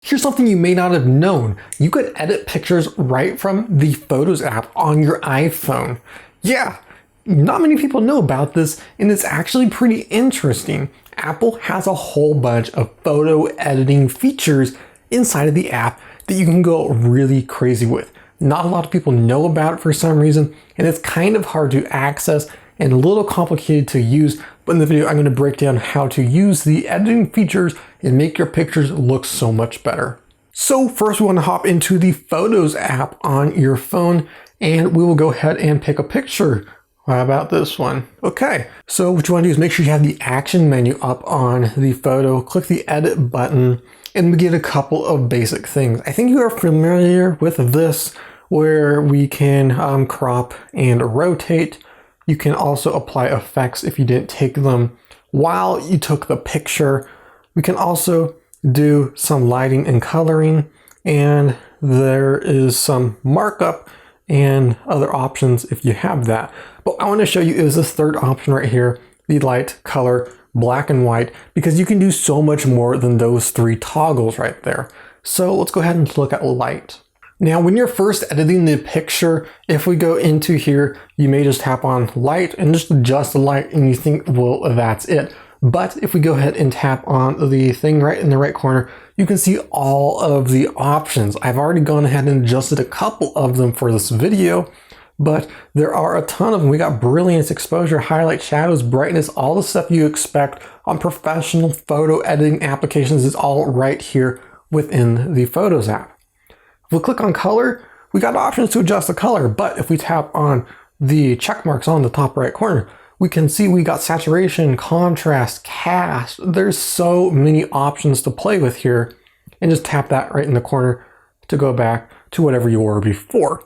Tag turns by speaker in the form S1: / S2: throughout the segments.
S1: Here's something you may not have known. You could edit pictures right from the Photos app on your iPhone. Yeah, not many people know about this, and it's actually pretty interesting. Apple has a whole bunch of photo editing features inside of the app that you can go really crazy with. Not a lot of people know about it for some reason, and it's kind of hard to access and a little complicated to use, but in the video I'm going to break down how to use the editing features and make your pictures look so much better. So first we want to hop into the Photos app on your phone, and we will go ahead and pick a picture. How about this one? Okay, so what you want to do is make sure you have the action menu up on the photo, click the edit button, and we get a couple of basic things. I think you are familiar with this, where we can crop and rotate. You can also apply effects if you didn't take them while you took the picture. We can also do some lighting and coloring, and there is some markup and other options if you have that. But I want to show you is this third option right here, the light, color, black and white, because you can do so much more than those three toggles right there. So let's go ahead and look at light. Now, when you're first editing the picture, if we go into here, you may just tap on light and just adjust the light and you think, well, that's it. But if we go ahead and tap on the thing right in the right corner, you can see all of the options. I've already gone ahead and adjusted a couple of them for this video, but there are a ton of them. We got brilliance, exposure, highlight, shadows, brightness, all the stuff you expect on professional photo editing applications is all right here within the Photos app. If we click on color, we got options to adjust the color, but if we tap on the check marks on the top right corner, we can see we got saturation, contrast, cast. There's so many options to play with here, and just tap that right in the corner to go back to whatever you were before.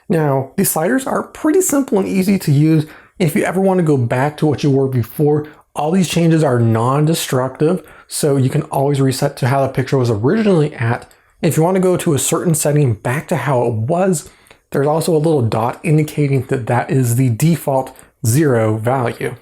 S1: Now, these sliders are pretty simple and easy to use. If you ever want to go back to what you were before, all these changes are non-destructive, so you can always reset to how the picture was originally at. If you want to go to a certain setting back to how it was, there's also a little dot indicating that that is the default 0 value.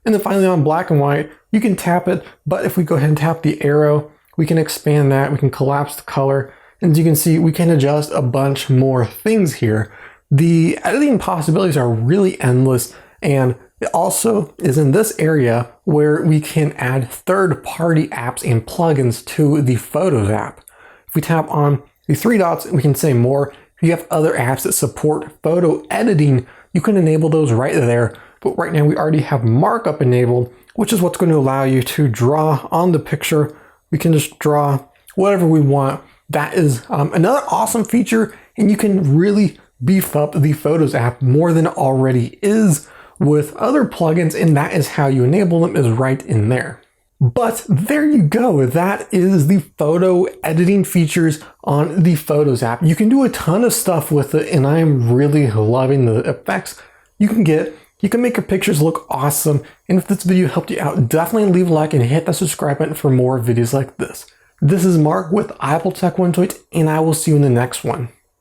S1: And then finally on black and white, you can tap it, but if we go ahead and tap the arrow, we can expand that, we can collapse the color, and as you can see, we can adjust a bunch more things here. The editing possibilities are really endless, and it also is in this area where we can add third-party apps and plugins to the Photos app. If we tap on the three dots, we can say more. If you have other apps that support photo editing, you can enable those right there. But right now we already have markup enabled, which is what's going to allow you to draw on the picture. We can just draw whatever we want. That is another awesome feature, and you can really beef up the Photos app more than it already is with other plugins, and that is how you enable them, is right in there. But there you go. That is the photo editing features on the Photos app. You can do a ton of stuff with it, and I'm really loving the effects you can get. You can make your pictures look awesome. And if this video helped you out, definitely leave a like and hit that subscribe button for more videos like this. This is Mark with Apple Tech One Tweet, and I will see you in the next one.